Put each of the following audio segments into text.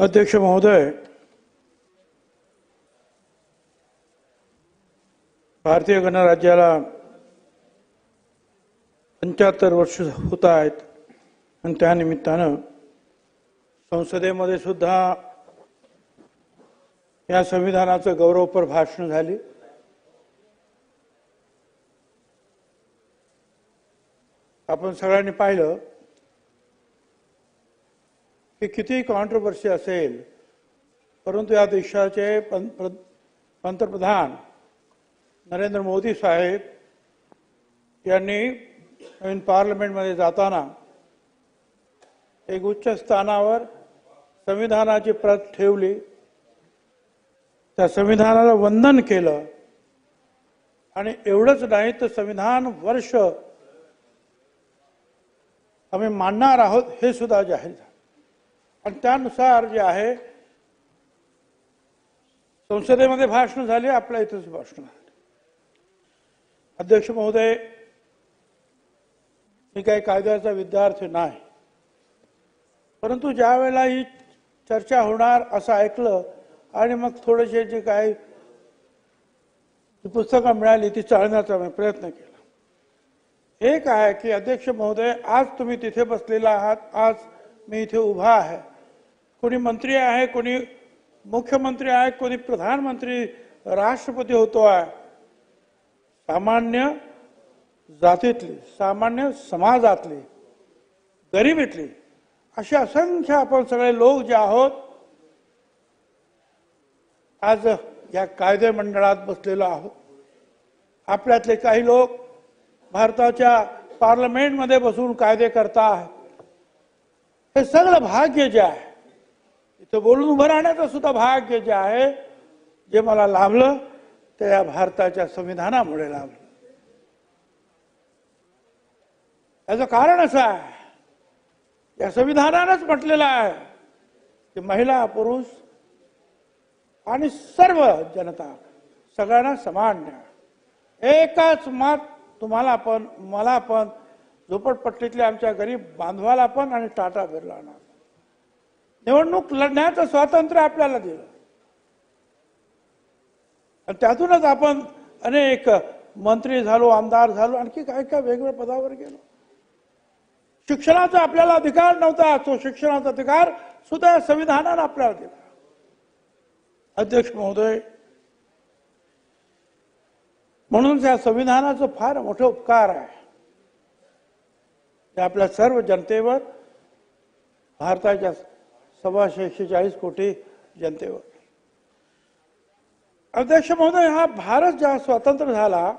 अध्यक्ष महोदय, भारतीय गणराज्याला 75 वर्ष होत आहेत आणि त्या निमित्तानं संसदेमध्ये सुद्धा या संविधानाचं गौरवपर भाषण झाली। आपण सगळ्यांनी पाहिलं की किती कॉन्ट्रोवर्सी असेल, परंतु या देशाचे पंतप्रधान नरेंद्र मोदी साहेब यांनी नवीन पार्लमेंटमध्ये जाताना एक उच्च स्थानावर संविधानाची प्रत ठेवली, त्या संविधानाला वंदन केलं आणि एवढंच नाही तर संविधान वर्ष आम्ही मानणार आहोत हे सुद्धा जाहीर झालं। आणि त्यानुसार जे आहे संसदेमध्ये भाषण झाली, आपल्या इथेच भाषण झाले। अध्यक्ष महोदय, मी काही कायद्याचा विद्यार्थी नाही, परंतु ज्या वेळेला ही चर्चा होणार असं ऐकलं आणि मग थोडेसे जे काही पुस्तकं मिळाली ती चाळण्याचा मी प्रयत्न केला। एक आहे की अध्यक्ष महोदय, आज तुम्ही तिथे बसलेला आहात, आज मी इथे उभा आहे, कोणी मंत्री आहे, कोणी मुख्यमंत्री आहे, कोणी प्रधानमंत्री राष्ट्रपती होतो आहे, सामान्य जातीतली, सामान्य समाजातली, गरिबीतली असे असंख्य आपण सगळे लोक जे आहोत आज या कायदे मंडळात बसलेलो आहोत। आपल्यातले काही लोक भारताच्या पार्लमेंटमध्ये बसून कायदे करता आहेत। हे सगळं भाग्य जे आहे, इथं बोलून उभं राहण्याचं सुद्धा भाग्य जे आहे, जे मला लाभलं ते या भारताच्या संविधानामुळे लाभलं। याचं कारण असं आहे, या संविधानानंच म्हटलेलं आहे की महिला पुरुष आणि सर्व जनता सगळ्यांना समान न्याय, एकाच मत तुम्हाला पण मला पण, झोपडपट्टीतल्या आमच्या गरीब बांधवाला पण आणि टाटा बिर्लांना। निवडणूक लढण्याचं स्वातंत्र्य आपल्याला दिलं आणि त्यातूनच आपण अनेक मंत्री झालो, आमदार झालो, आणखी काय काय वेगवेगळ्या पदावर गेलो। शिक्षणाचा आपल्याला अधिकार नव्हता, तो शिक्षणाचा अधिकार सुद्धा संविधानानं आपल्याला दिला। अध्यक्ष महोदय, म्हणून या संविधानाचं फार मोठं उपकार आहे ते आपल्या सर्व जनतेवर, भारताच्या 146 कोटी जनतेवर। अध्यक्ष महोदय, हा भारत जेव्हा स्वतंत्र झाला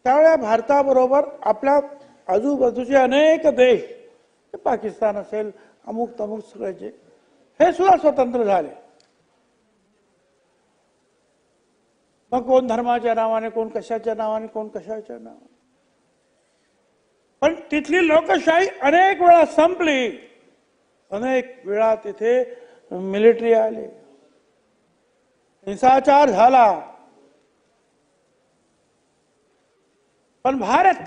त्यावेळेला भारताबरोबर आपल्या आजूबाजूचे अनेक देश, पाकिस्तान असेल, अमुक तमुक सगळ्याचे, हे सुद्धा स्वतंत्र झाले। मग कोण धर्माच्या नावाने, कोण कशाच्या नावाने, कोण कशाच्या नावाने, पण तिथली लोकशाही अनेक वेळा संपली, अनेक वेळा तिथे मिलिटरी आली, हिंसाचार झाला, पण भारत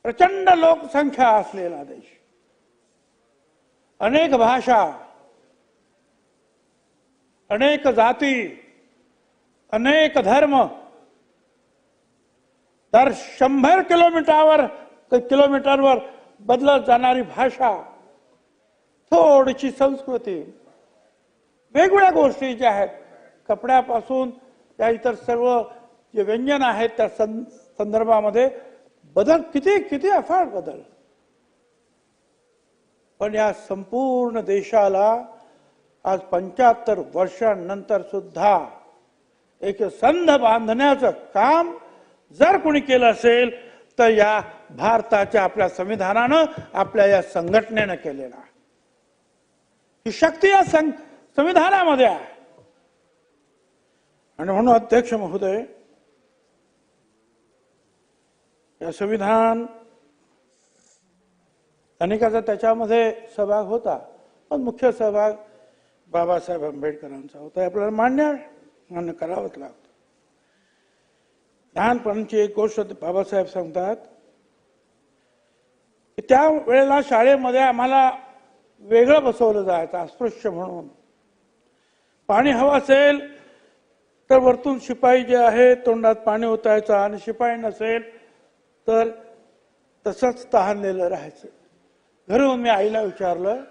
प्रचंड लोकसंख्या असलेला देश, अनेक भाषा, अनेक जाती, अनेक धर्म, दर 100 किलोमीटरवर बदलत जाणारी भाषा, थोडीशी संस्कृती, वेगवेगळ्या गोष्टी ज्या आहेत, कपड्यापासून त्या इतर सर्व जे व्यंजन आहेत त्या संदर्भामध्ये बदल, किती किती अफाट बदल। पण या संपूर्ण देशाला आज 75 वर्षांनंतर सुद्धा एक संध बांधण्याचं काम जर कोणी केलं असेल तर या भारताच्या आपल्या संविधानानं, आपल्या या संघटनेनं केलेलं आहे। ही शक्ती या संविधानामध्ये आहे। आणि म्हणून अध्यक्ष महोदय, या संविधान अनेकाचा त्याच्यामध्ये सहभाग होता, पण मुख्य सहभाग बाबासाहेब आंबेडकरांचा होता, आपल्याला मान्य करावंच लागतं। लहानपणाची एक गोष्ट बाबासाहेब सांगतात की त्या वेळेला शाळेमध्ये आम्हाला वेगळं बसवलं जायचं अस्पृश्य म्हणून. पाणी हवं असेल तर वरतून शिपाई जे आहे तोंडात पाणी ओतायचं आणि शिपाई नसेल तर तसंच तहानलेलं राहायचं. घरून मी आईला विचारलं,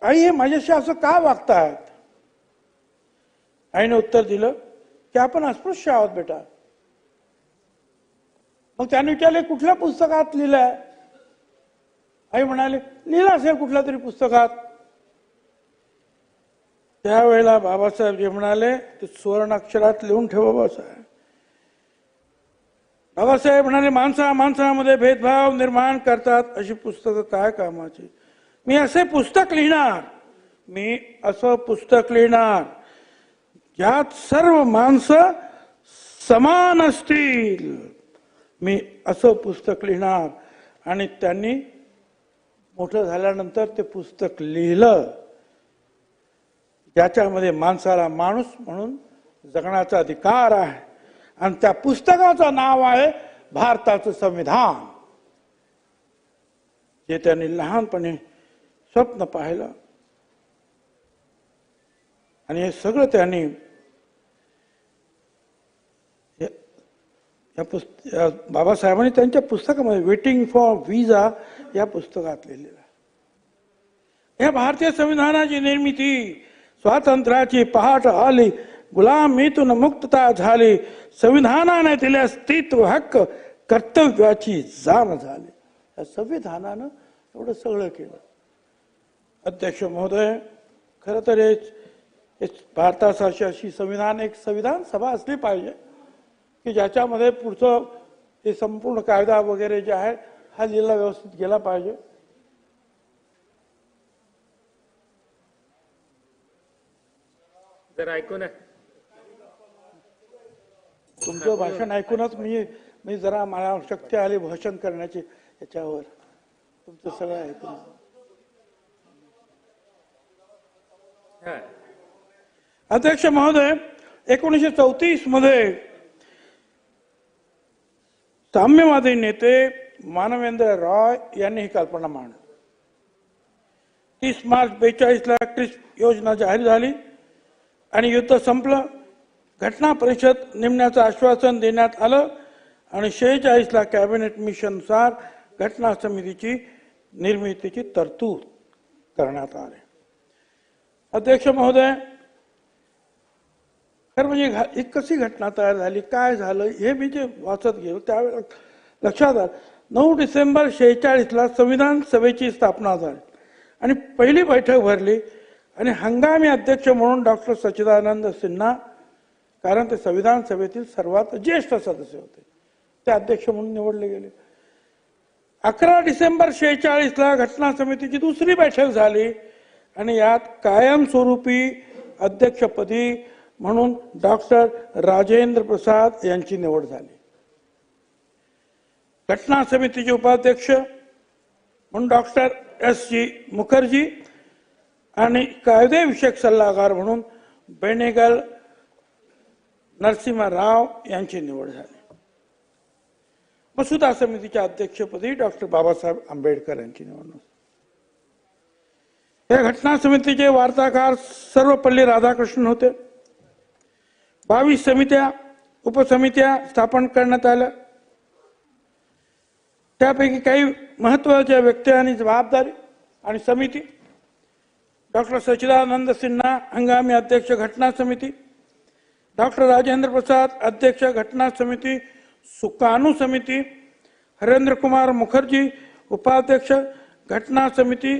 आई हे माझ्याशी असं का वागतायत? आईने उत्तर दिलं की आपण अस्पृश्य आहोत बेटा. मग त्याने विचारले कुठल्या पुस्तकात लिहिलंय? आई म्हणाले लिहिलं असेल कुठल्या तरी पुस्तकात. त्यावेळेला बाबासाहेब जे म्हणाले ते सुवर्ण अक्षरात लिहून ठेवा बाबासाहेब. बाबासाहेब म्हणाले माणसामध्ये भेदभाव निर्माण करतात अशी पुस्तकं काय कामाची. मी असे पुस्तक लिहिणार, मी असं पुस्तक लिहिणार ज्यात सर्व माणसं समान असतील. मी असं पुस्तक लिहिणार. आणि त्यांनी मोठं झाल्यानंतर ते पुस्तक लिहिलं ज्याच्यामध्ये माणसाला माणूस म्हणून जगण्याचा अधिकार आहे. आणि त्या पुस्तकाचं नाव आहे भारताचं संविधान, जे त्यांनी लहानपणी स्वप्न पाहिलं. आणि हे सगळं त्यांनी या बाबासाहेबांनी त्यांच्या पुस्तकामध्ये वेटिंग फॉर विजा या पुस्तकात लिहिलेलं आहे. या भारतीय संविधानाची निर्मिती, स्वातंत्र्याची पहाट आली, गुलामीतून मुक्तता झाली, संविधानाने दिले अस्तित्व हक्क, कर्तव्याची जाण झाली. या संविधानानं एवढं सगळं केलं. अध्यक्ष महोदय, खरं तर भारतासारखी अशी एक संविधान सभा असली पाहिजे की ज्याच्यामध्ये पुढचं हे संपूर्ण कायदा वगैरे जे आहे हा लिहिला व्यवस्थित गेला पाहिजे. जर ऐकून तुमचं भाषण ऐकूनच मी जरा मला शक्ती आली भाषण करण्याची. याच्यावर तुमचं सगळं ऐकून. अध्यक्ष महोदय, 1934 मध्ये साम्यवादी नेते मानवेंद्र रॉय यांनी ही कल्पना मांडली. 30 मार्च 42 ला क्रिस्प योजना जाहीर झाली आणि युद्ध संपलं. घटना परिषद नेमण्याचं आश्वासन देण्यात आलं आणि 46 ला कॅबिनेट मिशननुसार घटना समितीची निर्मितीची तरतूद करण्यात आली. अध्यक्ष महोदय, खरं म्हणजे कशी घटना तयार झाली, काय झालं हे मी जे वाचत गेलो त्यावेळेला लक्षात आलं. 9 डिसेंबर 46 ला संविधान सभेची स्थापना झाली आणि पहिली बैठक भरली आणि हंगामी अध्यक्ष म्हणून डॉक्टर सच्चिदानंद सिन्हा, कारण ते संविधान सभेतील सर्वात ज्येष्ठ सदस्य होते, ते अध्यक्ष म्हणून निवडले गेले. 11 डिसेंबर 46 ला घटना समितीची दुसरी बैठक झाली आणि यात कायमस्वरूपी अध्यक्षपदी म्हणून डॉक्टर राजेंद्र प्रसाद यांची निवड झाली. घटना समितीचे उपाध्यक्ष म्हणून डॉक्टर S.G. मुखर्जी आणि कायदेविषयक सल्लागार म्हणून बेनेगल नरसिंह राव यांची निवड झाली. मसुदा समितीच्या अध्यक्षपदी डॉक्टर बाबासाहेब आंबेडकर यांची निवड. या घटना समितीचे वार्ताकार सर्वपल्ली राधाकृष्णन होते. 22 समित्या उपसमित्या स्थापन करण्यात आल्या. त्यापैकी काही महत्वाच्या व्यक्ती आणि जबाबदारी आणि समिती: डॉक्टर सच्चिदानंद सिन्हा हंगामी अध्यक्ष घटना समिती, डॉक्टर राजेंद्र प्रसाद अध्यक्ष घटना समिती सुकाणू समिती, हरेंद्र कुमार मुखर्जी उपाध्यक्ष घटना समिती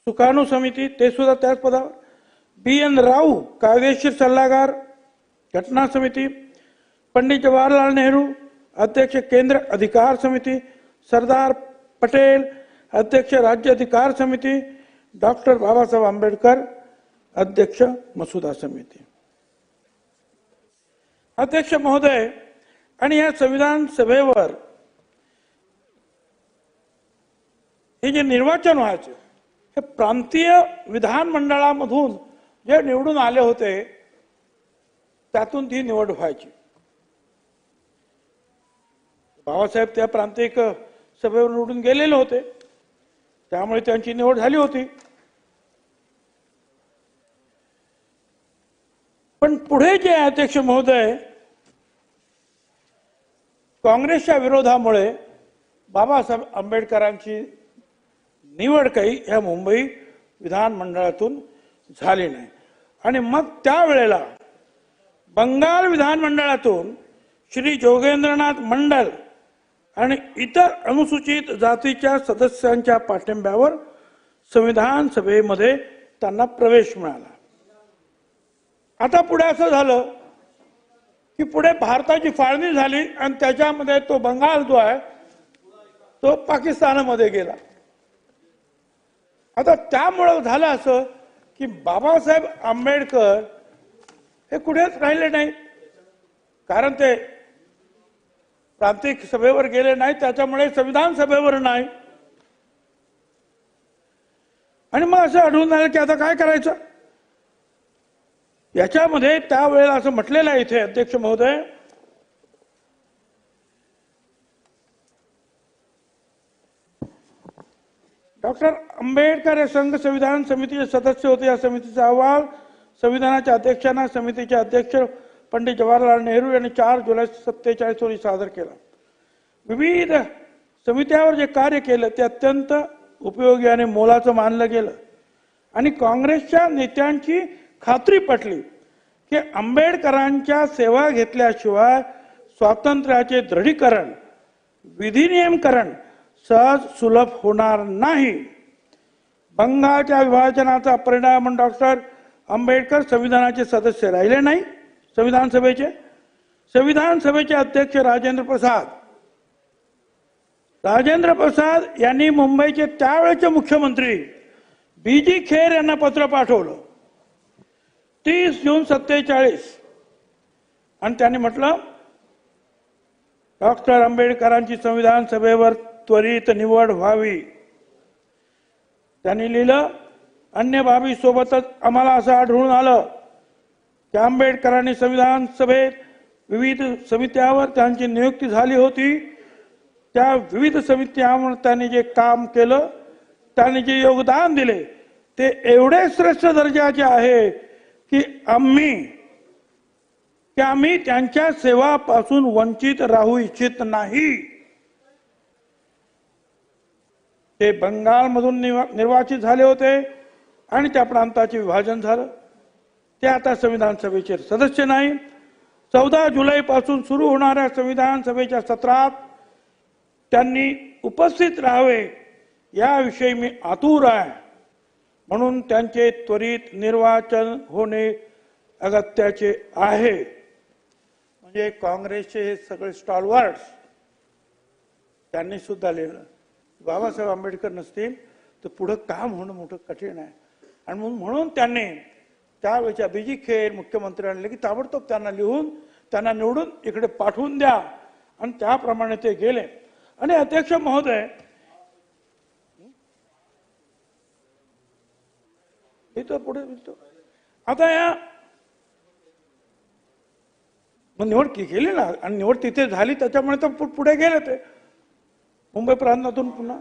सुकाणू समिती, ते सुद्धा त्याच पदावर. B.N. राव कायदेशीर सल्लागार घटना समिती, पंडित जवाहरलाल नेहरू अध्यक्ष केंद्र अधिकार समिती, सरदार पटेल अध्यक्ष राज्य अधिकार समिती, डॉक्टर बाबासाहेब आंबेडकर अध्यक्ष मसुदा समिती. अध्यक्ष महोदय, आणि या संविधान सभेवर हे जे निर्वाचन व्हायचे हे प्रांतीय विधानमंडळामधून जे निवडून आले होते त्यातून ती निवड व्हायची. बाबासाहेब त्या प्रांतिक सभेवर निवडून गेलेले होते, त्यामुळे त्यांची निवड झाली होती. पण पुढे जे अध्यक्ष महोदय काँग्रेसच्या विरोधामुळे बाबासाहेब आंबेडकरांची निवड काही या मुंबई विधानमंडळातून झाली नाही. आणि मग त्यावेळेला बंगाल विधानमंडळातून श्री जोगेंद्रनाथ मंडल आणि इतर अनुसूचित जातीच्या सदस्यांच्या पाठिंब्यावर संविधान सभेमध्ये त्यांना प्रवेश मिळाला. आता पुढे असं झालं की पुढे भारताची फाळणी झाली आणि त्याच्यामध्ये तो बंगाल जो आहे तो पाकिस्तानमध्ये गेला. आता त्यामुळं झालं असं की बाबासाहेब आंबेडकर हे कुठेच राहिले नाही, कारण ते प्रांतिक सभेवर गेले नाही, त्याच्यामुळे संविधान सभेवर नाही. आणि मग असं आढळून आलं की आता काय करायचं. याच्यामध्ये त्यावेळेला असं म्हटलेलं आहे इथे अध्यक्ष महोदय, डॉक्टर आंबेडकर हे संघ संविधान समितीचे सदस्य होते. या समितीचा अहवाल संविधानाच्या अध्यक्षांना समितीचे अध्यक्ष पंडित जवाहरलाल नेहरू यांनी 4 जुलै 1947 रोजी सादर केला. विविध समित्यावर जे कार्य केलं ते अत्यंत उपयोगी आणि मोलाचं मानलं गेलं आणि काँग्रेसच्या नेत्यांची खात्री पटली की आंबेडकरांच्या सेवा घेतल्याशिवाय स्वातंत्र्याचे दृढीकरण, विधिनियमकरण सहज सुलभ होणार नाही. बंगालच्या विभाजनाचा परिणाम म्हणून डॉक्टर आंबेडकर संविधानाचे सदस्य राहिले नाही. संविधान सभेचे अध्यक्ष राजेंद्र प्रसाद यांनी मुंबईचे त्यावेळेचे मुख्यमंत्री बी.जी. खेर यांना पत्र पाठवलं 30 जून 1947 आणि त्यांनी म्हटलं डॉक्टर आंबेडकरांची संविधान सभेवर त्वरित निवड व्हावी. त्यांनी लिहिलं, अन्य बाबी सोबतच आम्हाला असं आढळून आलं की आंबेडकरांनी संविधान सभेत विविध समित्यावर त्यांची नियुक्ती झाली होती. त्या विविध समित्यांवर त्यांनी जे काम केलं, त्यांनी जे योगदान दिले ते एवढे श्रेष्ठ दर्जाचे आहे की आम्ही त्यांच्या सेवापासून वंचित राहू इच्छित नाही. ते बंगालमधून निर्वाचित झाले होते आणि त्या प्रांताचे विभाजन झालं. ते आता संविधान सभेचे सदस्य नाही. 14 जुलैपासून सुरू होणाऱ्या संविधान सभेच्या सत्रात त्यांनी उपस्थित राहावे याविषयी मी आतुर आहे. म्हणून त्यांचे त्वरित निर्वाचन होणे अगत्याचे आहे. म्हणजे काँग्रेसचे हे सगळे स्टॉलवर्ड्स त्यांनी सुद्धा लिहिलं बाबासाहेब आंबेडकर नसतील तर पुढे काम होणं मोठं कठीण आहे. आणि म्हणून त्यांनी त्यावेळेच्या बी.जी. खेर मुख्यमंत्र्यांना की ताबडतोब त्यांना लिहून त्यांना निवडून इकडे पाठवून द्या आणि त्याप्रमाणे ते गेले. आणि अध्यक्ष महोदय इथं पुढे आता या निवड केली ना आणि निवड तिथे झाली त्याच्यामुळे तर पुढे गेले ते मुंबई प्रांतातून. पुन्हा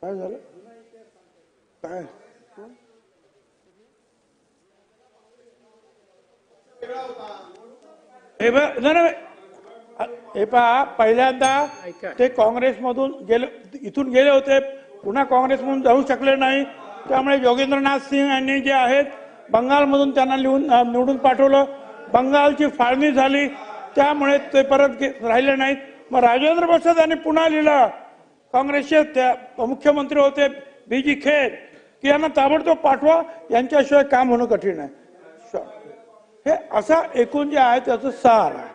काय झालं काय हे पहा पहिल्यांदा ते काँग्रेसमधून गेले, इथून गेले होते, पुन्हा काँग्रेसमधून जाऊ शकले नाही. त्यामुळे योगेंद्रनाथ सिंग यांनी जे आहेत बंगालमधून त्यांना निवडून पाठवलं. बंगालची फाळणी झाली त्यामुळे ते परत राहिले नाहीत. मग राजेंद्र प्रसाद यांनी पुन्हा लिहिलं, काँग्रेसचे त्या मुख्यमंत्री होते बी.जी. खेर की यांना ताबडतोब पाठवा, यांच्याशिवाय काम होणं कठीण आहे. हे असा एकूण जे आहे त्याचं सार आहे.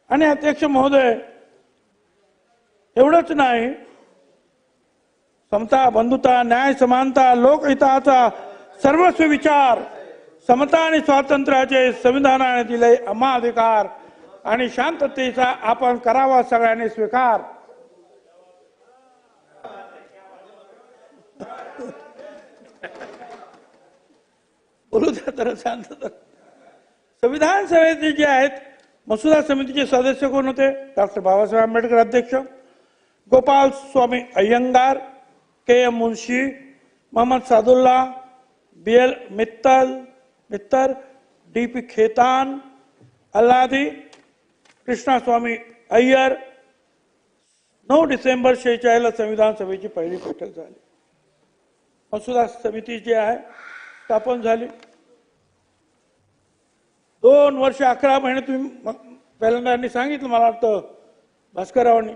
आणि अध्यक्ष महोदय एवढंच नाही, समता, बंधुता, न्याय, समानता, लोकहिताचा सर्वस्व विचार, समता आणि स्वातंत्र्याचे संविधानाने दिले आम्हा अधिकार आणि शांततेचा आपण करावा सगळ्यांनी स्वीकार. बोलू द्या तर शांतता. संविधान सभेचे जे आहेत मसुदा समितीचे सदस्य कोण होते? डॉक्टर बाबासाहेब आंबेडकर अध्यक्ष, गोपाल स्वामी अय्यंगार, के.एम. मुंशी, मोहम्मद सादुल्ला, बी.एल. मित्तर, डी.पी. खेतान, अल्लादी, कृष्णास्वामी अय्यर. 9 डिसेंबर 46 ला संविधान सभेची पहिली बैठक झाली. मसुदा समिती जी आहे स्थापन झाली. 2 वर्ष 11 महिने तुम्ही पहिल्यांदा सांगितलं, मला वाटतं भास्कररावांनी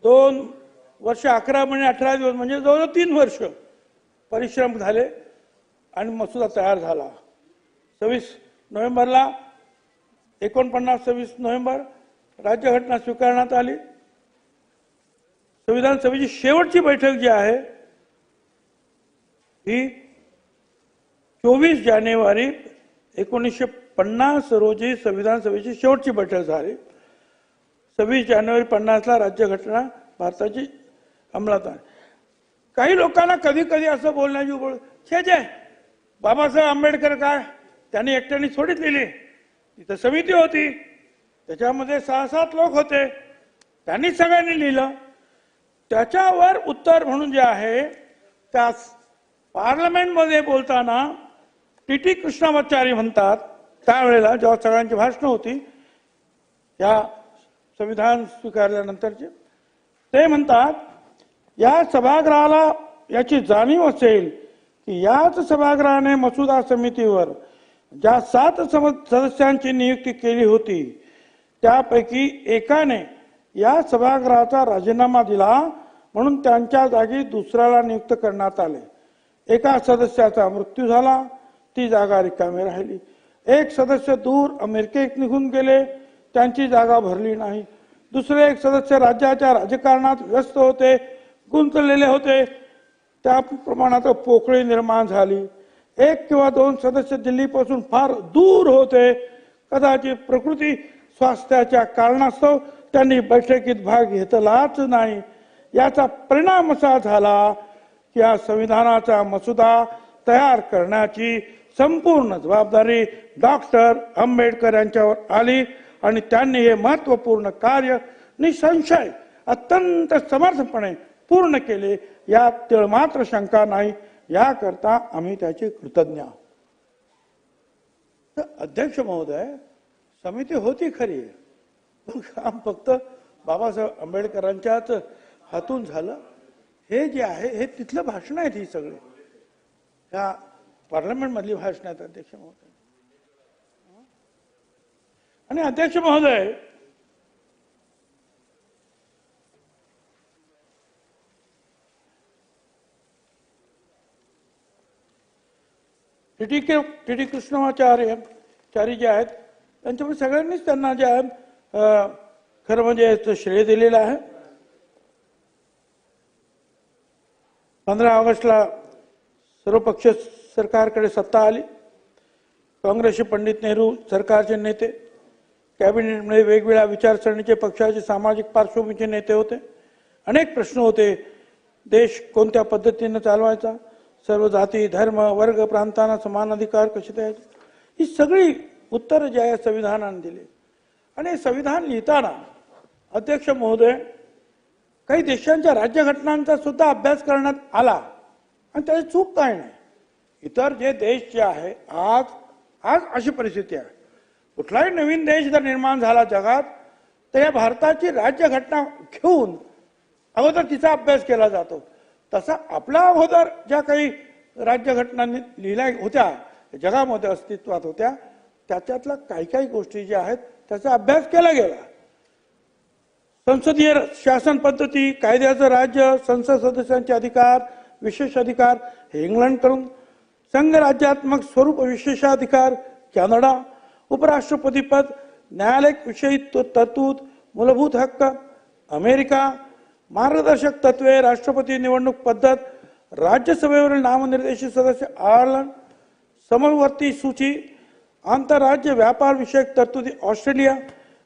2 वर्ष 11 महिने 18 दिवस म्हणजे जवळजवळ 3 वर्ष परिश्रम झाले आणि मसुदा तयार झाला. 26 नोव्हेंबरला 26 नोव्हेंबर राज्यघटना स्वीकारण्यात आली. संविधान सभेची शेवटची बैठक जी आहे ही 24 जानेवारी 1950 रोजी संविधान सभेची शेवटची बैठक झाली. 26 जानेवारी 50 ला राज्यघटना भारताची अंमलात आली. काही लोकांना कधी कधी असं बोलण्याची उघड, छे बाबासाहेब आंबेडकर काय त्यांनी एकट्याने थोडीच लिहिली, तिथं समिती होती, त्याच्यामध्ये 6-7 लोक होते, त्यांनी सगळ्यांनी लिहिलं. त्याच्यावर उत्तर म्हणून जे आहे त्या पार्लमेंटमध्ये बोलताना टी कृष्णामाचारी म्हणतात, त्यावेळेला जेव्हा सगळ्यांची भाषणं होती या संविधान स्वीकारल्यानंतरचे, ते म्हणतात या सभागृहाला याची जाणीव असेल की याच सभागृहाने मसुदा समितीवर ज्या 7 सदस्यांची नियुक्ती केली होती त्यापैकी एकाने या सभागृहाचा राजीनामा दिला म्हणून त्यांच्या जागी दुसऱ्याला नियुक्त करण्यात आले. एका सदस्याचा मृत्यू झाला, ती जागा रिकामी राहिली. एक सदस्य दूर अमेरिकेत निघून गेले, त्यांची जागा भरली नाही. दुसरे एक सदस्य राज्याच्या राजकारणात व्यस्त होते, गुंतलेले होते, त्या प्रमाणात पोकळी निर्माण झाली. 1 किंवा 2 सदस्य दिल्लीपासून फार दूर होते, कदाचित प्रकृती स्वास्थ्याच्या कारणास्तव त्यांनी बैठकीत भाग घेतलाच नाही. याचा परिणाम असा झाला की या संविधानाचा मसुदा तयार करण्याची संपूर्ण जबाबदारी डॉक्टर आंबेडकर यांच्यावर आली आणि त्यांनी हे महत्वपूर्ण कार्य निसंशय अत्यंत समर्थपणे पूर्ण केले, यात तिळमात्र शंका नाही. याकरता आम्ही त्याचे कृतज्ञ आहोत. अध्यक्ष महोदय, समिती होती खरी, पण काम फक्त बाबासाहेब आंबेडकरांच्याच हातून झालं. हे जे आहे हे तिथलं भाषण आहेत, ही सगळे या पार्लमेंट मधली भाषण आहेत अध्यक्ष महोदय. आणि अध्यक्ष महोदय, टी कृष्णाचार्य जे आहेत त्यांच्यामुळे सगळ्यांनीच त्यांना जे आहे खरं म्हणजे श्रेय दिलेलं आहे. 15 ऑगस्टला सर्वपक्ष सरकारकडे सत्ता आली. काँग्रेसचे पंडित नेहरू सरकारचे नेते, कॅबिनेटमध्ये वेगवेगळ्या विचारसरणीचे पक्षाचे सामाजिक पार्श्वभूमीचे नेते होते. अनेक प्रश्न होते. देश कोणत्या पद्धतीने चालवायचा, सर्व जाती धर्म वर्ग प्रांतांना समान अधिकार कसे द्यायचे, ही सगळी उत्तर जे आहे संविधानाने दिले. आणि संविधान लिहिताना अध्यक्ष महोदय काही देशांच्या राज्यघटनांचा सुद्धा अभ्यास करण्यात आला आणि त्याची चूक काय नाही. इतर जे देश जे आहे आज अशी परिस्थिती आहे, कुठलाही नवीन देश जर निर्माण झाला जगात तर या भारताची राज्यघटना घेऊन अगोदर तिचा अभ्यास केला जातो. तसा आपला अगोदर ज्या काही राज्यघटनांनी लिहिल्या होत्या जगामध्ये अस्तित्वात होत्या त्याच्यातल्या काही गोष्टी ज्या आहेत त्याचा अभ्यास केला गेला. संसदीय शासन पद्धती, कायद्याचं राज्य, संसद सदस्यांचे अधिकार, विशेष अधिकार हे इंग्लंडकडून, संघराज्यात्मक स्वरूप विशेषाधिकार कॅनडा, उपराष्ट्रपती पद, न्यायालयिक विषयी तरतूद, मूलभूत हक्क अमेरिका, मार्गदर्शक तत्वे, राष्ट्रपती निवडणूक पद्धत, राज्यसभेवरील नामनिर्देशित सदस्य आयर्लंड, समवर्ती सूची, आंतरराज्य व्यापार विषयक तरतुदी ऑस्ट्रेलिया,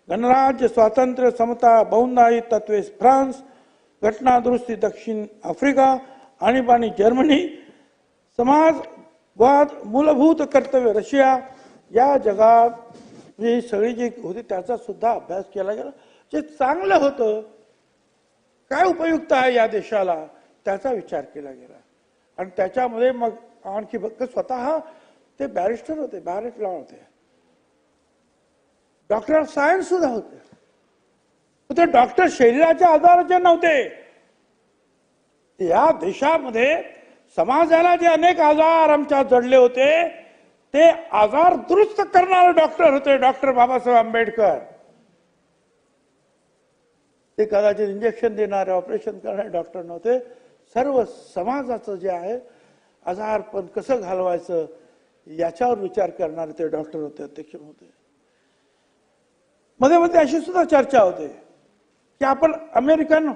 गणराज्य स्वातंत्र्य समता बहुधायी तत्वे फ्रान्स, घटना दुरुस्ती दक्षिण आफ्रिका, आणीबाणी जर्मनी, समाजवाद मूलभूत कर्तव्य रशिया. या जगात म्हणजे ही सगळी जी होती त्याचा सुद्धा अभ्यास केला गेला. जे चांगलं होतं, काय उपयुक्त आहे या देशाला, त्याचा विचार केला गेला. आणि त्याच्यामध्ये मग आणखी स्वतः ते बॅरिस्टर होते, बॅरिस्ट लॉ होते, डॉक्टर ऑफ सायन्स सुद्धा होते. ते डॉक्टर शरीराच्या आजाराचे नव्हते. या देशामध्ये समाजाला जे अनेक आजार आमच्या जडले होते ते आजार दुरुस्त करणारे डॉक्टर होते, डॉक्टर बाबासाहेब आंबेडकर. ते कदाचित इंजेक्शन देणारे, ऑपरेशन करणारे डॉक्टर नव्हते. सर्व समाजाचं जे आहे आजारपण कसं घालवायचं याच्यावर विचार करणारे ते डॉक्टर होते, अध्यक्ष होते. मध्ये मध्ये अशी सुद्धा चर्चा होते की आपण अमेरिकन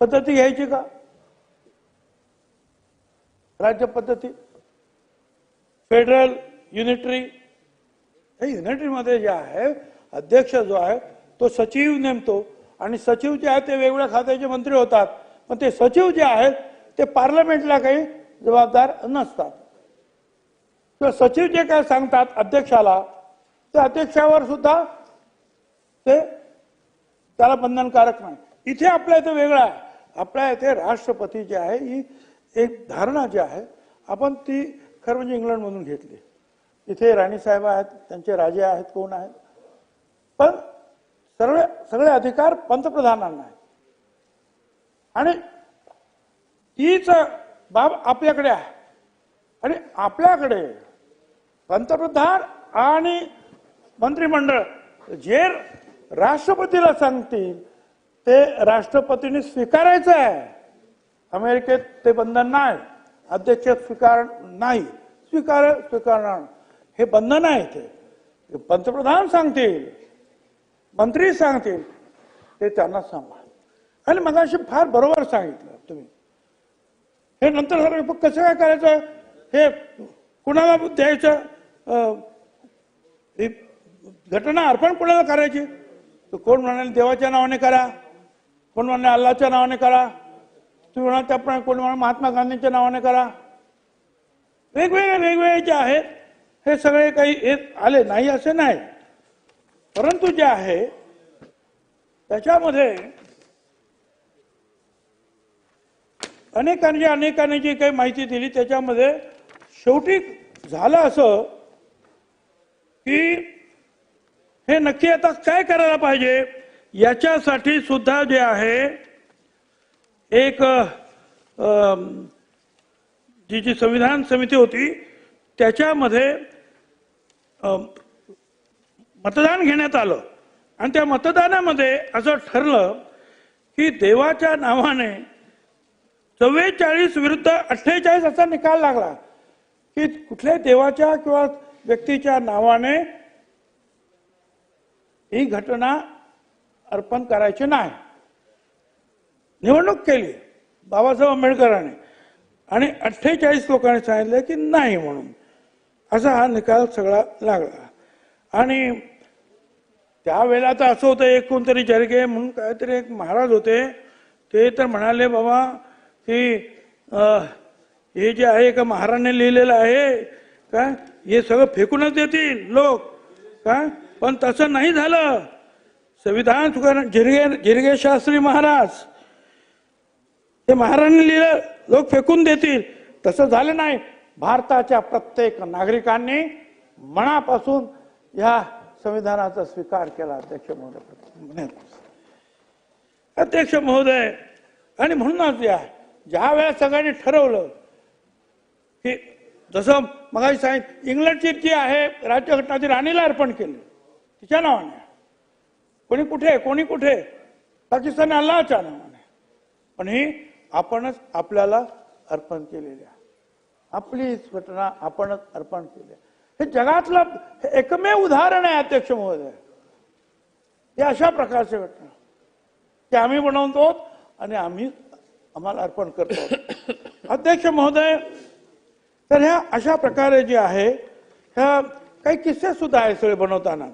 पद्धती घ्यायची का, राज्य पद्धती, फेडरल, युनिटरी. युनिटरी मध्ये जे आहे अध्यक्ष जो आहे तो सचिव नेमतो आणि सचिव जे आहे ते वेगवेगळ्या खात्याचे मंत्री होतात. पण ते सचिव जे आहेत ते पार्लमेंटला काही जबाबदार नसतात. किंवा सचिव जे काय सांगतात अध्यक्षाला ते अध्यक्षावर सुद्धा ते त्याला बंधनकारक नाही. इथे आपल्या इथे वेगळं आहे. आपल्या इथे राष्ट्रपती जे आहे ही एक धारणा जी आहे आपण ती खरं म्हणजे इंग्लंडमधून घेतली. इथे राणी साहेब आहेत, त्यांचे राजे आहेत, कोण आहेत, पण सगळे अधिकार पंतप्रधानांना आहेत. आणि तीच बाब आपल्याकडे आहे. आणि आपल्याकडे पंतप्रधान आणि मंत्रिमंडळ जे राष्ट्रपतीला सांगतील ते राष्ट्रपतीने स्वीकारायचं आहे. अमेरिकेत ते बंधन नाही, अध्यक्ष स्वीकारणार हे बंधन आहे. ते पंतप्रधान सांगतील, मंत्री सांगतील, ते त्यांना सांभाळ. आणि मगाशी फार बरोबर सांगितलं तुम्ही. हे नंतर कसं काय करायचं, हे कुणाला द्यायचं, घटना अर्पण कुणाला करायची. कोण म्हणाले देवाच्या नावाने करा, कोण म्हणाले अल्लाच्या नावाने करा, तुम्ही म्हणाल त्याप्रमाणे कोण म्हणाल महात्मा गांधींच्या नावाने करा. वेगवेगळे जे आहेत हे सगळे काही आले नाही असे नाही. परंतु जे आहे त्याच्यामध्ये अनेकांनी जी काही माहिती दिली त्याच्यामध्ये शेवटी झालं असं की हे नक्की आता काय करायला पाहिजे याच्यासाठी सुद्धा जे आहे एक जी संविधान समिती होती त्याच्यामध्ये मतदान घेण्यात आलं. आणि त्या मतदानामध्ये असं ठरलं की देवाच्या नावाने 44 विरुद्ध 48 असा निकाल लागला की कुठल्याही देवाच्या किंवा व्यक्तीच्या नावाने ही घटना अर्पण करायची नाही. निवडणूक केली बाबासाहेब आंबेडकरांनी आणि 48 लोकांनी सांगितलं की नाही म्हणून. असा हा निकाल सगळा लागला. आणि त्यावेळेला तर असं होतं, एक कोणतरी जरगे म्हणून काहीतरी एक महाराज होते, ते तर म्हणाले बाबा की हे जे आहे का महाराजांनी लिहिलेलं आहे काय हे सगळं फेकूनच देतील लोक काय. पण तसं नाही झालं. संविधान सुधारण जिरगे शास्त्री महाराज हे महाराजांनी लिहिलं लोक फेकून देतील, तसं झालं नाही. भारताच्या प्रत्येक नागरिकांनी मनापासून या संविधानाचा स्वीकार केला. अध्यक्ष महोदय आणि म्हणूनच ज्या वेळेस सगळ्यांनी ठरवलं की जसं मगाशी सांगितलं इंग्लंडची जी आहे राज्यघटना ती राणीला अर्पण केली तिच्या नावाने, कोणी कुठे पाकिस्तान अल्लाच्या नावाने, पण ही आपणच आपल्याला अर्पण केलेली आहे. आपली घटना आपणच अर्पण केली. हे जगातलं एकमेव उदाहरण आहे अध्यक्ष महोदय. हे अशा प्रकारची घटना की आम्ही बनवतो आणि आम्हाला अर्पण करतो. अध्यक्ष महोदय, तर ह्या अशा प्रकारे जे आहे ह्या काही किस्से सुद्धा आहे सगळे बनवताना.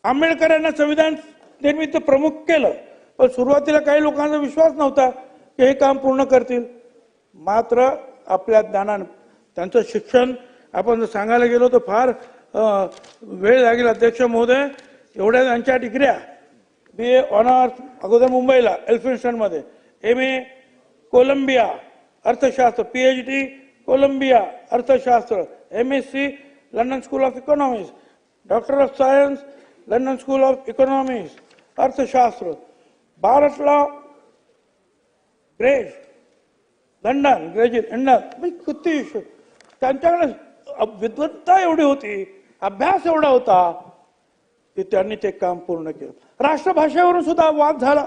आंबेडकरांना संविधान निर्मिती प्रमुख केलं, पण सुरुवातीला काही लोकांचा विश्वास नव्हता की हे काम पूर्ण करतील. मात्र आपल्या ज्ञानाने त्यांचं शिक्षण आपण जर सांगायला गेलो तर फार वेळ लागेल. अध्यक्ष महोदय, एवढ्या त्यांच्या डिग्र्या, BA ऑनर्स अगोदर मुंबईला एल्फिन्स्टनमध्ये, MA कोलंबिया अर्थशास्त्र, PhD कोलंबिया अर्थशास्त्र, MSc London school of economics, doctor of science London school of economics अर्थशास्त्र, Bharat law grade London graduate London. किती त्यांच्याकडे विद्वत्ता एवढी होती, अभ्यास एवढा होता की त्यांनी ते काम पूर्ण केलं. राष्ट्रभाषेवरून सुद्धा वाद झाला.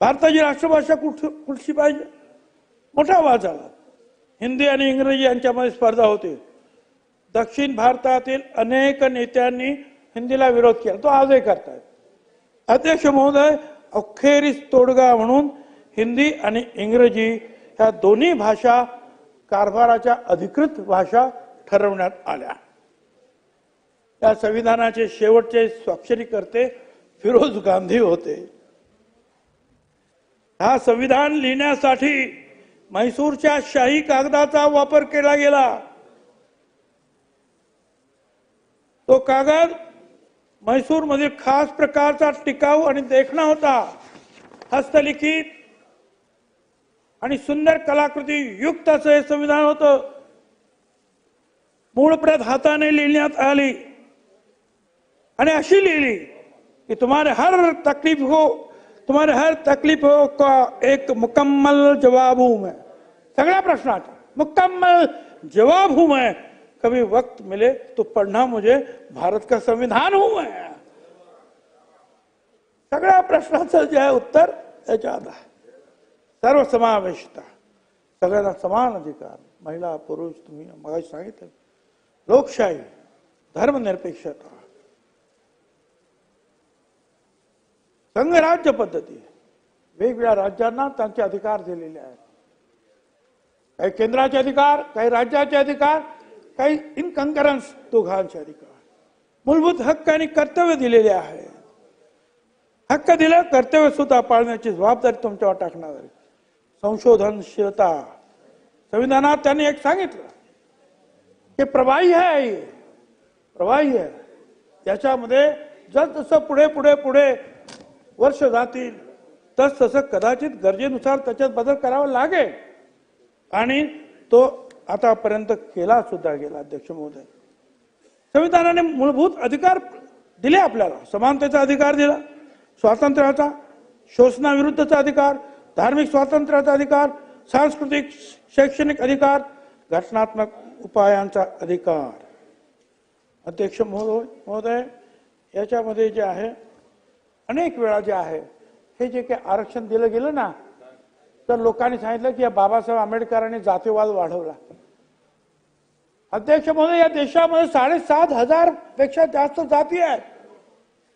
भारताची राष्ट्रभाषा कुठची पाहिजे, मोठा वाद झाला. हिंदी आणि इंग्रजी यांच्यामध्ये स्पर्धा होती. दक्षिण भारतातील अनेक नेत्यांनी हिंदीला विरोध केला, तो आजही करतायत. अध्यक्ष महोदय, अखेरीस तोडगा म्हणून हिंदी आणि इंग्रजी ह्या दोन्ही भाषा कारभाराच्या अधिकृत भाषा ठरवण्यात आल्या. या संविधानाचे शेवटचे स्वाक्षरीकर्ते फिरोज गांधी होते. हा संविधान लिहिण्यासाठी म्हैसूरच्या शाही कागदाचा वापर केला गेला. तो कागद म्हैसूरमध्ये खास प्रकारचा टिकाऊ आणि देखणा होता. हस्तलिखित आणि सुंदर कलाकृती युक्त असं हे संविधान होतं. मूळ प्रत हाताने लिहिण्यात आली आणि अशी लिहिली कि तुम्हारे हर तकलीफ हो का एक मुकम्मल जवाब हूं मैं. सगळ्या प्रश्नाचा मुकम्मल जवाब हूं मैं. कभी वक्त मिले तो पढ़ना मुझे भारत का संविधान हूं मैं. सगळ्या प्रश्नाचं जे आहे उत्तर त्याच्यात आहे. सर्वसमावेशता, सगळ्यांना समान अधिकार, महिला पुरुष, तुम्ही मगाशी सांगितलं, लोकशाही, धर्मनिरपेक्षता, संघराज्य पद्धती, वेगवेगळ्या राज्यांना त्यांचे अधिकार दिलेले आहेत. काही केंद्राचे अधिकार, काही राज्याचे अधिकार, काही इन कंकरन्स दोघांचे अधिकार. मूलभूत हक्क आणि कर्तव्य दिलेले आहे. हक्क दिलं, कर्तव्य सुद्धा पाळण्याची जबाबदारी तुमच्यावर टाकणार आहे. संशोधनशीलता, संविधानात त्यांनी एक सांगितलं की प्रवाही आहे, प्रवाही आहे. त्याच्यामध्ये जसं पुढे पुढे पुढे वर्ष जातील तसं कदाचित गरजेनुसार त्याच्यात बदल करावा लागेल आणि तो आतापर्यंत केला सुद्धा गेला. अध्यक्ष महोदय, संविधानाने मूलभूत अधिकार दिले आपल्याला. समानतेचा अधिकार दिला, स्वातंत्र्याचा, शोषणाविरुद्धचा अधिकार, धार्मिक स्वातंत्र्याचा अधिकार, सांस्कृतिक शैक्षणिक अधिकार, घटनात्मक उपायांचा अधिकार. अध्यक्ष महोदय, याच्यामध्ये जे आहे अनेक वेळा जे आहे हे जे काही आरक्षण दिलं गेलं ना, तर लोकांनी सांगितलं की या बाबासाहेब आंबेडकरांनी जातीवाद वाढवला. अध्यक्ष महोदय, या देशामध्ये 7,500 पेक्षा जास्त जाती आहेत,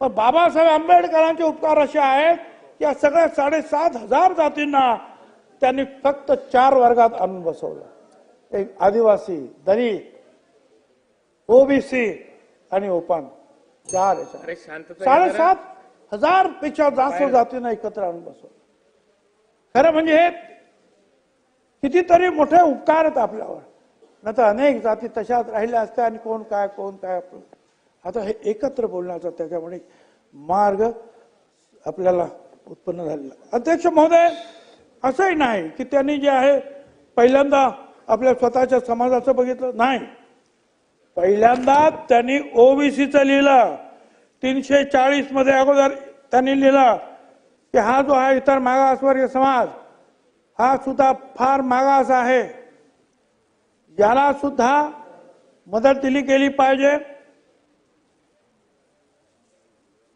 पण बाबासाहेब आंबेडकरांचे उपकार असे आहेत की या सगळ्या 7,500 जातींना त्यांनी फक्त 4 वर्गात आणून बसवलं. एक आदिवासी, दलित, OBC आणि ओपन, 4. 7,500 पेक्षा जास्त जातींना एकत्र आणून बसवलं. खरं म्हणजे हे कितीतरी मोठे उपकार आहेत आपल्यावर. नाही तर अनेक जाती तशाच राहिल्या असत्या आणि कोण काय आता हे एकत्र बोलण्याचा त्याच्यामुळे मार्ग आपल्याला उत्पन्न झालेला. अध्यक्ष महोदय, असंही नाही की त्यांनी जे आहे पहिल्यांदा आपल्या स्वतःच्या समाजाचं बघितलं, नाही. पहिल्यांदा त्यांनी OBCचं लिहिलं. 340 मध्ये अगोदर त्यांनी लिहिलं की हा जो आहे इतर मागासवर्गीय समाज हा सुद्धा फार मागास आहे, याला सुद्धा मदत दिली गेली पाहिजे.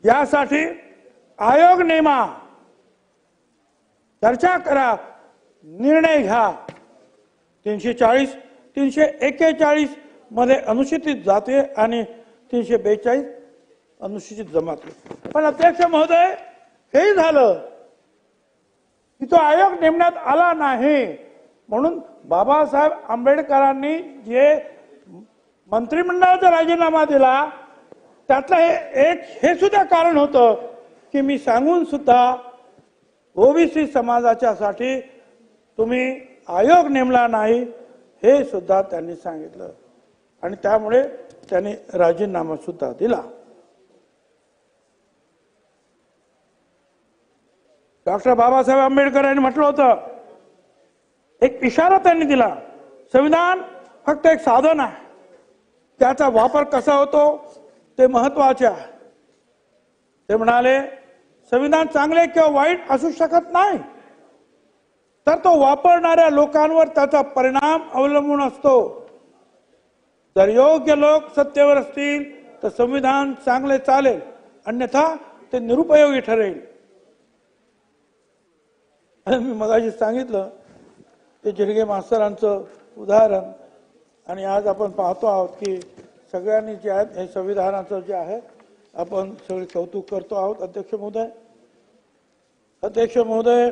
यासाठी आयोग नेमा, चर्चा करा, निर्णय घ्या. 340, 341 मध्ये अनुसूचित जाती आणि 342 अनुसूचित जमाती. पण अध्यक्ष महोदय, हेही झालं की तो आयोग नेमण्यात आला नाही. म्हणून बाबासाहेब आंबेडकरांनी जे मंत्रिमंडळाचा राजीनामा दिला त्यातलं हे सुद्धा कारण होतं की मी सांगून सुद्धा OBC समाजाच्या साठी तुम्ही आयोग नेमला नाही, हे सुद्धा त्यांनी सांगितलं आणि त्यामुळे त्यांनी राजीनामा सुद्धा दिला. डॉक्टर बाबासाहेब आंबेडकर यांनी म्हटलं होतं, एक इशारा त्यांनी दिला, संविधान फक्त एक साधन आहे, त्याचा वापर कसा होतो ते महत्वाचे आहे. ते म्हणाले संविधान चांगले किंवा वाईट असू शकत नाही, तर तो वापरणाऱ्या लोकांवर त्याचा परिणाम अवलंबून असतो. जर योग्य लोक सत्तेवर असतील तर संविधान चांगले चालेल, अन्यथा ते निरुपयोगी ठरेल. मी मगाशी सांगितलं ते जिरगे मास्तरांचं उदाहरण, आणि आज आपण पाहतो आहोत की सगळ्यांनी जे आहे हे संविधानाचं जे आहे आपण सगळे कौतुक करतो आहोत. अध्यक्ष महोदय, अध्यक्ष महोदय,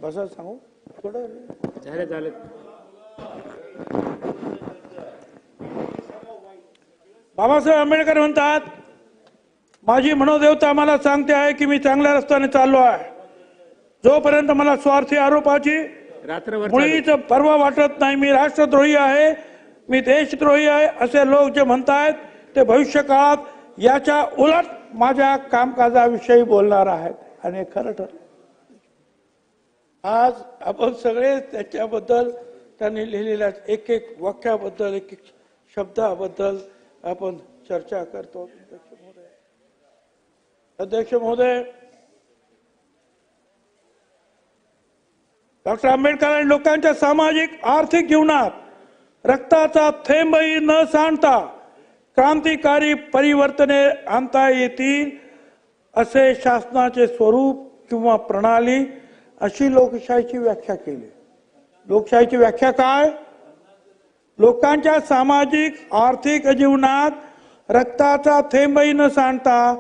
बसायला सांगू थोडं. झाले बाबासाहेब आंबेडकर म्हणतात, माझी मनोदेवता मला सांगते आहे की मी चांगल्या रस्त्याने चाललो आहे. जोपर्यंत मला स्वार्थी आरोपाची मुळीच पर्वा वाटत नाही, मी राष्ट्रद्रोही आहे, मी देशद्रोही आहे असे लोक जे म्हणतायत ते भविष्य काळात याच्या उलट माझ्या कामकाजाविषयी बोलणार आहेत. आणि खरं ठरलं. आज आपण सगळे त्याच्याबद्दल त्यांनी लिहिलेल्या एक एक वाक्याबद्दल, एक एक शब्दाबद्दल आपण चर्चा करतो. अध्यक्ष महोदय, डॉक्टर आंबेडकरांनी लोकांच्या सामाजिक आर्थिक जीवनात रक्ताचा थेंबही न सांडता क्रांतिकारी परिवर्तने आणता येतील असे शासनाचे स्वरूप किंवा प्रणाली अशी लोकशाहीची व्याख्या केली. लोकशाहीची व्याख्या काय? लोकांच्या सामाजिक आर्थिक जीवनात रक्ताचा थेंबही न सांडता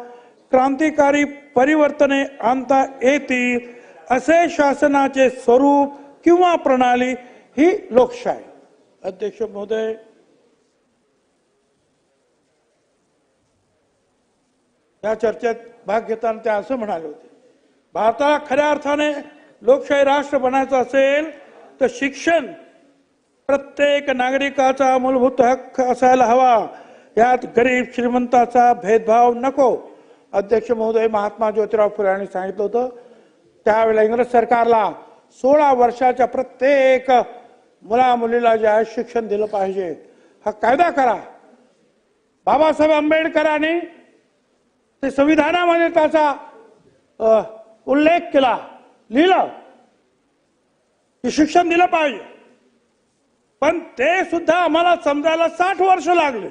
क्रांतिकारी परिवर्तने आणता येतील असे शासनाचे स्वरूप किंवा प्रणाली ही लोकशाही. अध्यक्ष महोदय, या चर्चेत भाग घेताना ते असं म्हणाले होते, भारताला खऱ्या अर्थाने लोकशाही राष्ट्र बनायचं असेल तर शिक्षण प्रत्येक नागरिकाचा मूलभूत हक्क असायला हवा. यात गरीब श्रीमंताचा भेदभाव नको. अध्यक्ष महोदय, महात्मा ज्योतिराव फुले यांनी सांगितलं होतं, त्यावेळेला इंग्रज सरकारला 16 वर्षाच्या प्रत्येक मुला मुलीला जे आहे शिक्षण दिलं पाहिजे, हा कायदा करा. बाबासाहेब आंबेडकरांनी ते संविधानामध्ये त्याचा उल्लेख केला, लिहिलं की शिक्षण दिलं पाहिजे. पण ते सुद्धा आम्हाला समजायला 60 वर्ष लागले.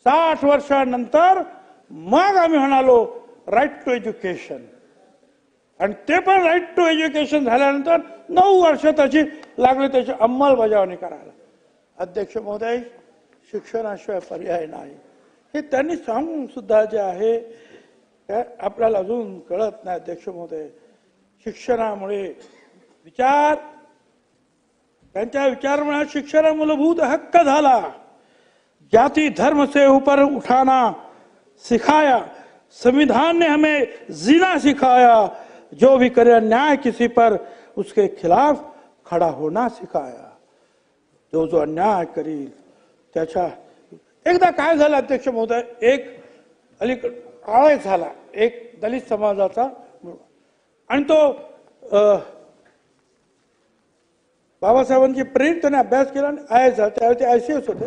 60 वर्षानंतर मग आम्ही म्हणालो राईट टू एज्युकेशन, आणि ते पण राईट टू एज्युकेशन झाल्यानंतर 9 वर्ष त्याची लागली त्याची अंमलबजावणी करायला. अध्यक्ष महोदय, शिक्षणाशिवाय पर्याय नाही हे त्यांनी सांगून सुद्धा जे आहे आपल्याला अजून कळत नाही. अध्यक्ष महोदय, शिक्षणामुळे विचार, त्यांच्या विचारामुळे शिक्षण मूलभूत हक्क झाला. जाति धर्म से ऊपर उठाना सिखाया, संविधान ने हमें जीना सिखाया, जो भी करे अन्याय किसी पर उसके खिलाफ खड़ा होना सिखाया. जो जो अन्याय करील त्याच्या. एकदा काय झालं अध्यक्ष महोदय, एक काळ झाला एक दलित समाजाचा, आणि तो बाबासाहेबांची प्रेरित त्याने अभ्यास केला आणि आय झाला. त्यावेळी ते ICS होते.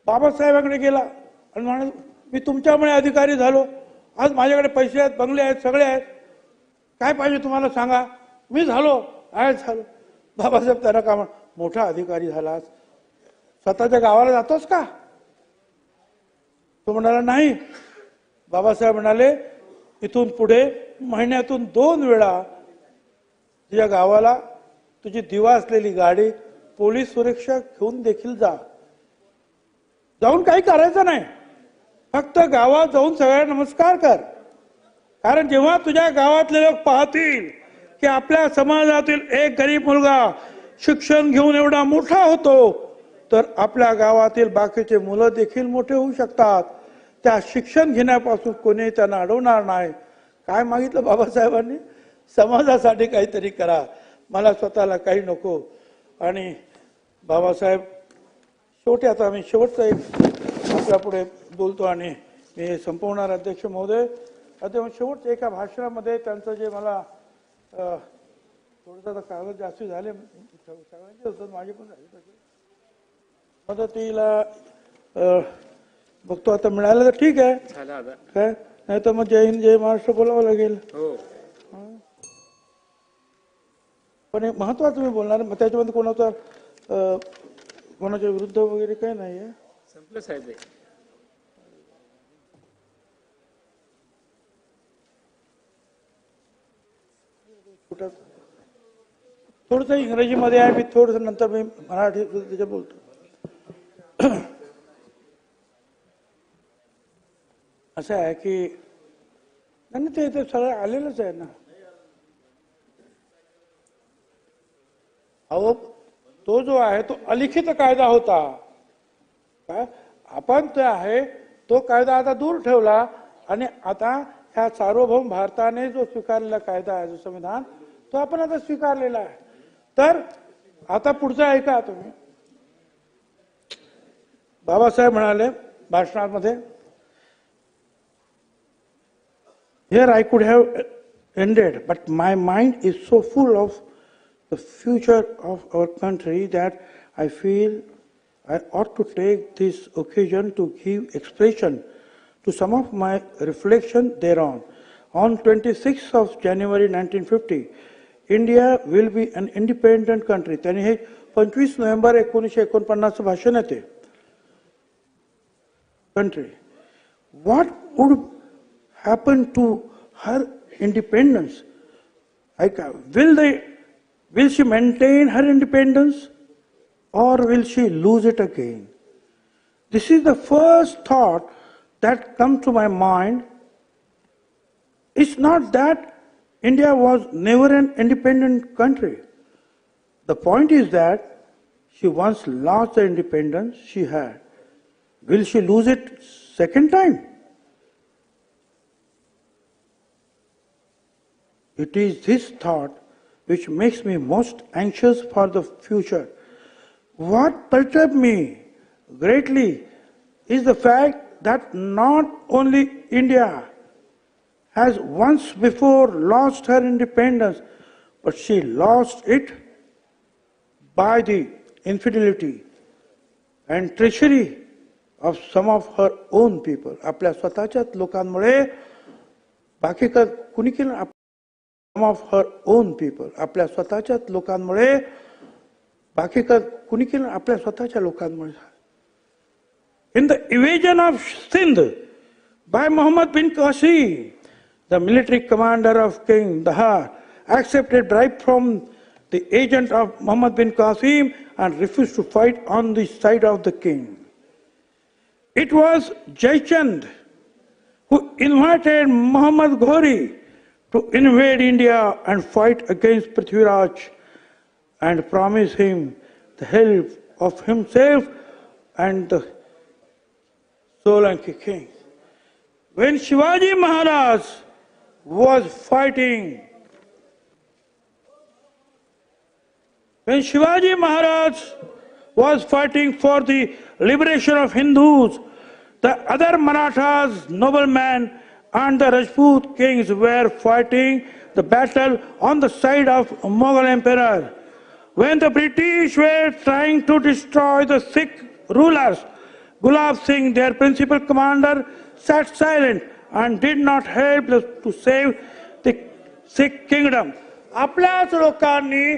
बाबासाहेबांकडे गेला आणि म्हणाले, मी तुमच्यामुळे अधिकारी झालो, आज माझ्याकडे पैसे आहेत, बंगले आहेत, सगळे आहेत, काय पाहिजे तुम्हाला सांगा. मी झालो, आय झालो. बाबासाहेब त्यांना का मोठा अधिकारी झालास, स्वतःच्या गावाला जातोस का? तो म्हणाला नाही. बाबासाहेब म्हणाले, इथून पुढे महिन्यातून 2 वेळा तुझ्या गावाला तुझी दिवा असलेली गाडी पोलीस सुरक्षा घेऊन देखील जा. जाऊन काही करायचं नाही, फक्त गावात जाऊन सगळ्यांना नमस्कार कर. कारण जेव्हा तुझ्या गावातले लोक पाहतील की आपल्या समाजातील एक गरीब मुलगा शिक्षण घेऊन एवढा मोठा होतो, तर आपल्या गावातील बाकीचे मुलं देखील मोठे होऊ शकतात. त्या शिक्षण घेण्यापासून कोणी त्यांना अडवणार नाही. काय मागितलं बाबासाहेबांनी? समाजासाठी काहीतरी करा, मला स्वतःला काही नको. आणि बाबासाहेब शेवटी, आता मी शेवटचं एक आपल्या पुढे बोलतो आणि मी संपवणार अध्यक्ष महोदय. आता शेवटच्या एका भाषणामध्ये त्यांचं जे मला थोडंसं कागद जास्त झाले, सगळ्यांचे होतं, माझे पण झाले तसे, मदतीला बघतो आता मिळालं तर ठीक आहे, काय नाही तर मग जय हिंद जय महाराष्ट्र बोलावं लागेल. पण एक महत्वाचं मी बोलणार, त्याच्यामध्ये कोणाच्या विरुद्ध वगैरे काही नाही आहे. संपलं साहेब. थोडंसं इंग्रजीमध्ये आहे, मी थोडंसं नंतर मी मराठी त्याच्यात बोलतो. असं आहे की नाही, ते सगळं आलेलंच आहे ना. अहो, तो जो आहे तो अलिखित कायदा होता. काय आपण ते आहे तो कायदा आता दूर ठेवला आणि आता ह्या सार्वभौम भारताने जो स्वीकारलेला कायदा आहे, जो संविधान, तो आपण आता स्वीकारलेला आहे. तर आता पुढचं ऐका तुम्ही. बाबासाहेब म्हणाले भाषणामध्ये, here I could have ended, but my mind is so full of the future of our country that I feel I ought to take this occasion to give expression to some of my reflection thereon. On 26th of January 1950, India will be an independent country. त्यांनी हे 25 November 1949 भाषण आहे ते. Country. What would happen to her independence? Will she maintain her independence or will she lose it again? This is the first thought that comes to my mind. It's not that India was never an independent country. The point is that she once lost the independence she had. Will she lose it second time? It is this thought which makes me most anxious for the future. What perturbs me greatly is the fact that not only India has once before lost her independence, but she lost it by the infidelity and treachery of some of her own people. आपल्या स्वतःच्याच लोकांमुळे, बाकी का कुणी केलं? Some of her own people. आपल्या स्वतःच्याच लोकांमुळे, बाकी का कुणी केलं? आपल्या स्वतःच्या लोकांमुळे. In the invasion of Sindh by Muhammad bin Qasim, the military commander of King Dahar accepted bribe from the agent of Muhammad bin Qasim and refused to fight on the side of the king. It was Jaichand who invited Muhammad Ghori to invade India and fight against Prithviraj and promised him the help of himself and the Solanki king. When Shivaji Maharaj was fighting, for the liberation of Hindus, the other Marathas, noblemen, and the Rajput kings were fighting the battle on the side of Mughal emperor. When the British were trying to destroy the Sikh rulers, Gulab Singh, their principal commander, sat silent and did not help to save the Sikh kingdom. आपल्याच लोकांनी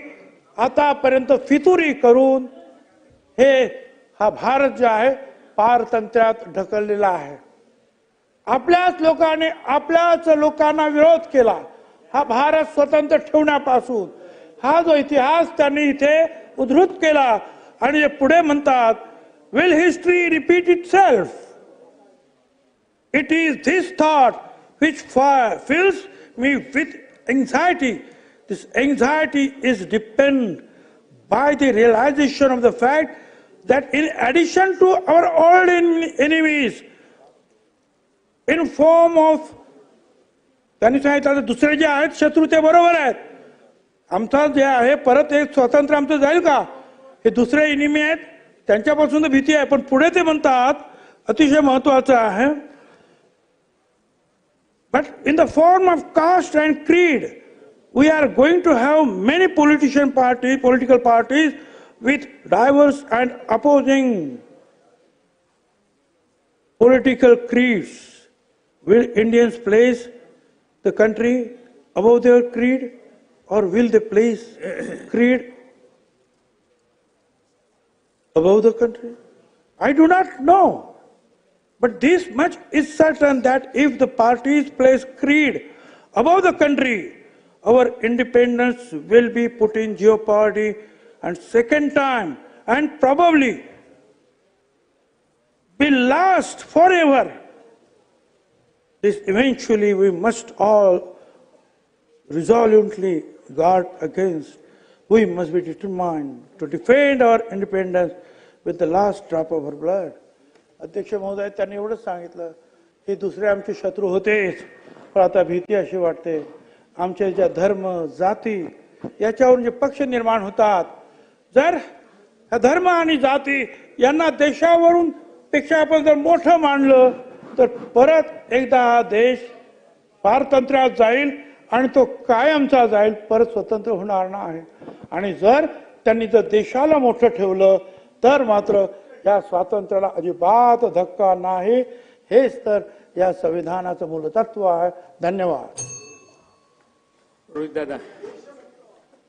आतापर्यंत फितुरी करून हा भारत जो आहे पारतंत्र्यात ढकललेला आहे. आपल्याच लोकांनी आपल्याच लोकांना विरोध केला. हा भारत स्वतंत्र ठेवण्यापासून हा जो इतिहास त्यांनी इथे उद्धृत केला आणि पुढे म्हणतात, will history repeat itself? It is this thought which fills me with anxiety. This anxiety is dependent by the realization of the fact that in addition to our old enemies, in form of, त्यांनी सांगितलं दुसरे जे आहेत शत्रू ते बरोबर आहेत, आमचा जे आहे परत एक स्वातंत्र्य आमचं जाईल का, हे दुसरे इनिमी आहेत, त्यांच्यापासून तर भीती आहे. पण पुढे ते म्हणतात अतिशय महत्वाचं आहे, but in the form of caste and creed we are going to have many political parties with diverse and opposing political creeds. Will Indians place the country above their creed, or will they place creed above the country? I do not know. But this much is certain, that if the parties place creed above the country, our independence will be put in jeopardy, and second time, and probably will last forever. This eventually we must all resolutely guard against. We must be determined to defend our independence with the last drop of our blood. अध्यक्ष महोदय, त्यांनी एवढंच सांगितलं की दुसरे आमचे शत्रू होतेच, पण आता भीती अशी वाटते आमच्या ज्या धर्म जाती याच्यावरून जे पक्ष निर्माण होतात, जर धर्म आणि जाती यांना देशावरून पेक्षा आपण जर मोठं मानलं तर परत एकदा हा देश पारतंत्र्यात जाईल आणि तो कायमचा जाईल, परत स्वतंत्र होणार नाही. आणि जर त्यांनी जर देशाला मोठं ठेवलं तर मात्र या स्वातंत्र्याला अजिबात धक्का नाही. हेच तर या संविधानाचं मूलतत्व आहे. धन्यवाद. रोहित दादा.